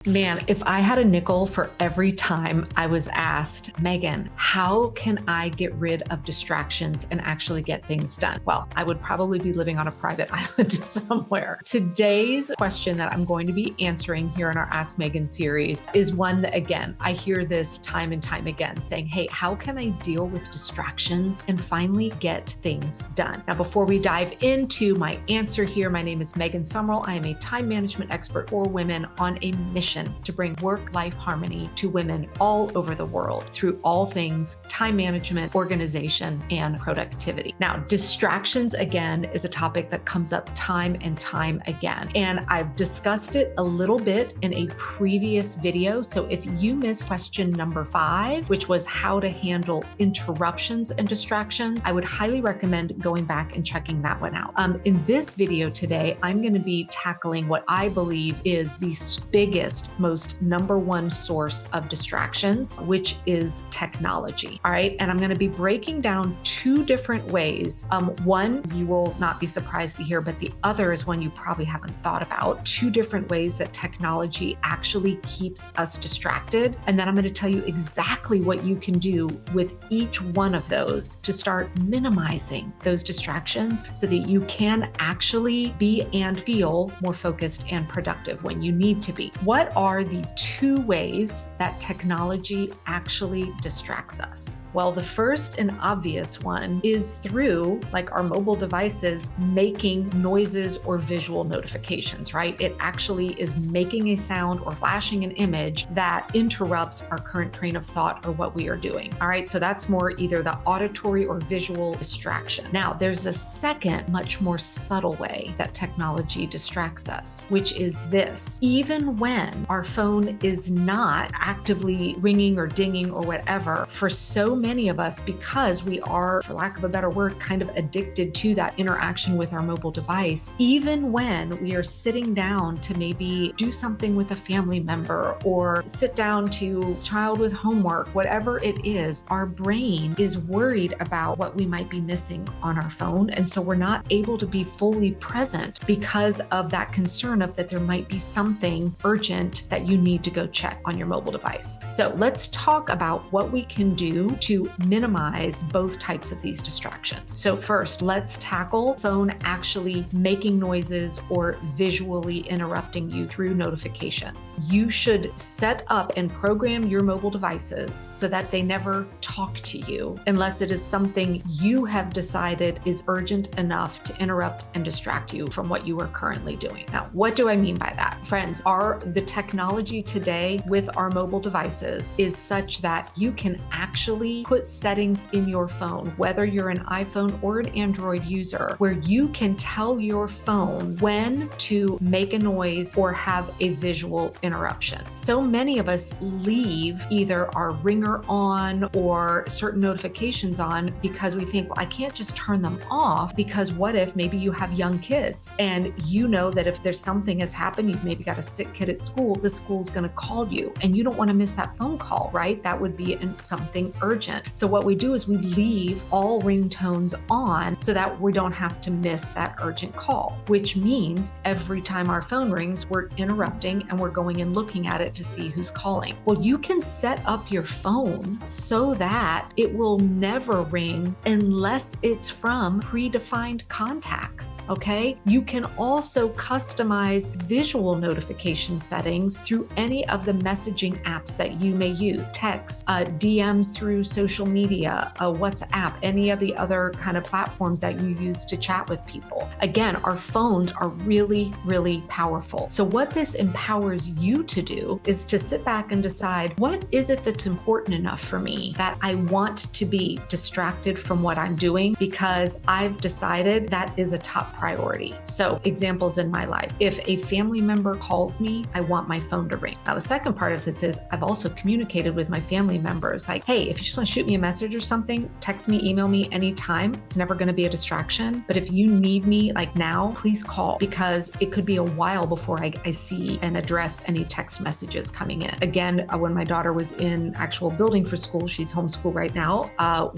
Man, if I had a nickel for every time I was asked, Megan, how can I get rid of distractions and actually get things done? Well, I would probably be living on a private island somewhere. Today's question that I'm going to be answering here in our Ask Megan series is one that, again, I hear this time and time again saying, hey, how can I deal with distractions and finally get things done? Now, before we dive into my answer here, my name is Megan Sumrell. I am a time management expert for women on a mission to bring work-life harmony to women all over the world through all things time management, organization, and productivity. Now, distractions, again, is a topic that comes up time and time again. And I've discussed it a little bit in a previous video. So if you missed question number 5, which was how to handle interruptions and distractions, I would highly recommend going back and checking that one out. In this video today, I'm going to be tackling what I believe is the biggest, most number one source of distractions, which is technology. All right. And I'm going to be breaking down 2 different ways. One, you will not be surprised to hear, but the other is one you probably haven't thought about. 2 different ways that technology actually keeps us distracted. And then I'm going to tell you exactly what you can do with each one of those to start minimizing those distractions so that you can actually be and feel more focused and productive when you need to be. What are the 2 ways that technology actually distracts us? Well, the first and obvious one is through our mobile devices making noises or visual notifications, right? It actually is making a sound or flashing an image that interrupts our current train of thought or what we are doing. All right, so that's more either the auditory or visual distraction. Now, there's a second, much more subtle way that technology distracts us, which is this. Even when our phone is not actively ringing or dinging or whatever, for so many of us, because we are, for lack of a better word, kind of addicted to that interaction with our mobile device, even when we are sitting down to maybe do something with a family member or sit down to child with homework, whatever it is, our brain is worried about what we might be missing on our phone. And so we're not able to be fully present because of that concern of that there might be something urgent that you need to go check on your mobile device. So let's talk about what we can do to minimize both types of these distractions. So first, let's tackle phone actually making noises or visually interrupting you through notifications. You should set up and program your mobile devices so that they never talk to you unless it is something you have decided is urgent enough to interrupt and distract you from what you are currently doing. Now, what do I mean by that? Friends, the technology today with our mobile devices is such that you can actually put settings in your phone, whether you're an iPhone or an Android user, where you can tell your phone when to make a noise or have a visual interruption. So many of us leave either our ringer on or certain notifications on because we think, well, I can't just turn them off because what if maybe you have young kids and you know that if there's something has happened, you've maybe got a sick kid at school, the school's going to call you and you don't want to miss that phone call, right? That would be something urgent. So what we do is we leave all ringtones on so that we don't have to miss that urgent call, which means every time our phone rings, we're interrupting and we're going and looking at it to see who's calling. Well, you can set up your phone so that it will never ring unless it's from predefined contacts, okay? You can also customize visual notification settings through any of the messaging apps that you may use, text, DMs through social media, WhatsApp, any of the other kind of platforms that you use to chat with people. Again, our phones are really, really powerful. So what this empowers you to do is to sit back and decide, what is it that's important enough for me that I want to be distracted from what I'm doing because I've decided that is a top priority. So examples in my life, if a family member calls me, I want my phone to ring. Now, the second part of this is I've also communicated with my family members like, hey, if you just want to shoot me a message or something, text me, email me anytime. It's never going to be a distraction. But if you need me now, please call because it could be a while before I see and address any text messages coming in. Again, when my daughter was in actual building for school, she's homeschooled right now,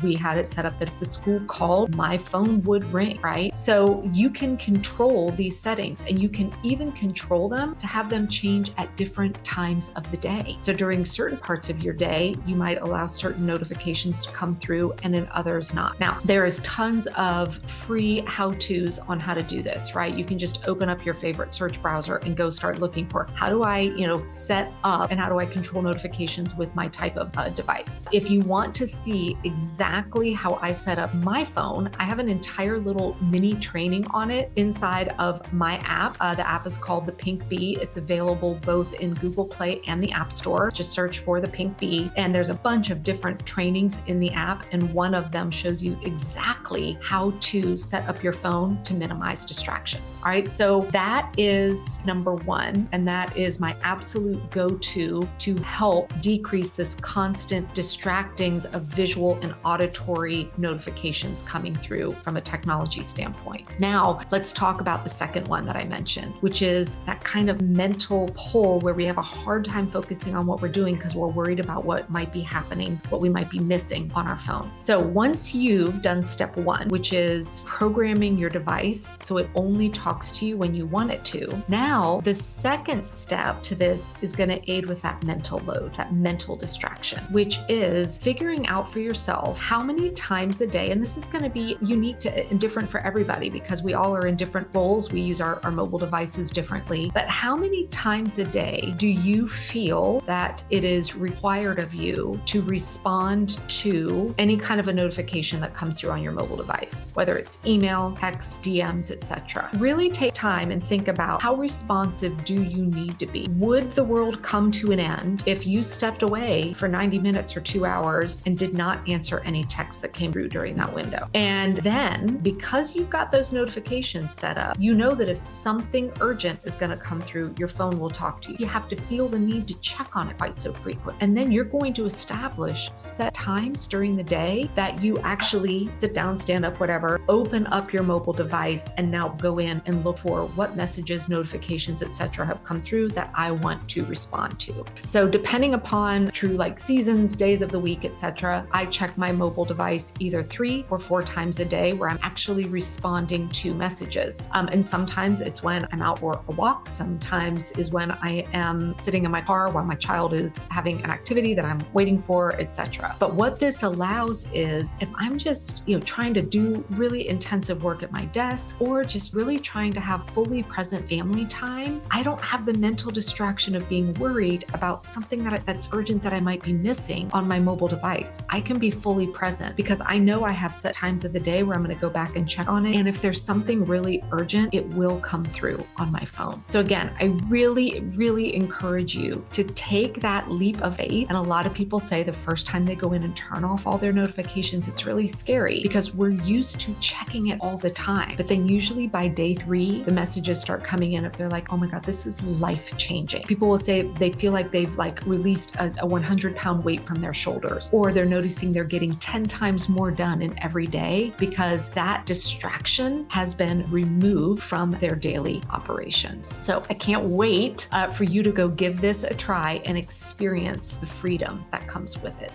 we had it set up that if the school called, my phone would ring, right? So you can control these settings and you can even control them to have them change at different times of the day. So during certain parts of your day, you might allow certain notifications to come through and in others not. Now, there is tons of free how-tos on how to do this, right? You can just open up your favorite search browser and go start looking for how do I, set up and how do I control notifications with my type of device. If you want to see exactly how I set up my phone, I have an entire little mini training on it inside of my app. The app is called the Pink Bee. It's available both in Google Play and the App Store. Just search for the Pink Bee, and there's a bunch of different trainings in the app, and one of them shows you exactly how to set up your phone to minimize distractions. All right, so that is number one, and that is my absolute go-to to help decrease this constant distractings of visual and auditory notifications coming through from a technology standpoint. Now, let's talk about the second one that I mentioned, which is that kind of mental pull where we have a hard time focusing on what we're doing because we're worried about what might be happening, what we might be missing on our phone. So once you've done step one, which is programming your device so it only talks to you when you want it to, now the second step to this is going to aid with that mental load, that mental distraction, which is figuring out for yourself how many times a day, and this is going to be unique to and different for everybody because we all are in different roles. We use our mobile devices differently, but how many times a day do you feel that it is required of you to respond to any kind of a notification that comes through on your mobile device, whether it's email, text, DMs, etc. Really take time and think about how responsive do you need to be? Would the world come to an end if you stepped away for 90 minutes or 2 hours and did not answer any texts that came through during that window? And then because you've got those notifications set up, you know that if something urgent is going to come through, your phone will talk to you. You have to feel the need to check on it quite so frequent. And then you're going to establish set times during the day that you actually sit down, stand up, whatever, open up your mobile device and now go in and look for what messages, notifications, etc. have come through that I want to respond to. So depending upon true like seasons, days of the week, etc., I check my mobile device either 3 or 4 times a day where I'm actually responding to messages. And sometimes it's when I'm out for a walk. Sometimes is when I am sitting in my car while my child is having an activity that I'm waiting for, etc. But what this allows is if I'm just, trying to do really intensive work at my desk or just really trying to have fully present family time, I don't have the mental distraction of being worried about something that's urgent that I might be missing on my mobile device. I can be fully present because I know I have set times of the day where I'm going to go back and check on it. And if there's something really urgent, it will come through on my phone. So again, I really, really encourage you to take that leap of faith. And a lot of people say the first time they go in and turn off all their notifications, it's really scary because we're used to checking it all the time. But then usually by day 3, the messages start coming in if they're like, oh my God, this is life changing. People will say they feel like they've released a 100-pound weight from their shoulders, or they're noticing they're getting 10 times more done in every day because that distraction has been removed from their daily operations. So I can't wait for you to go give this a try and experience the freedom that comes with it.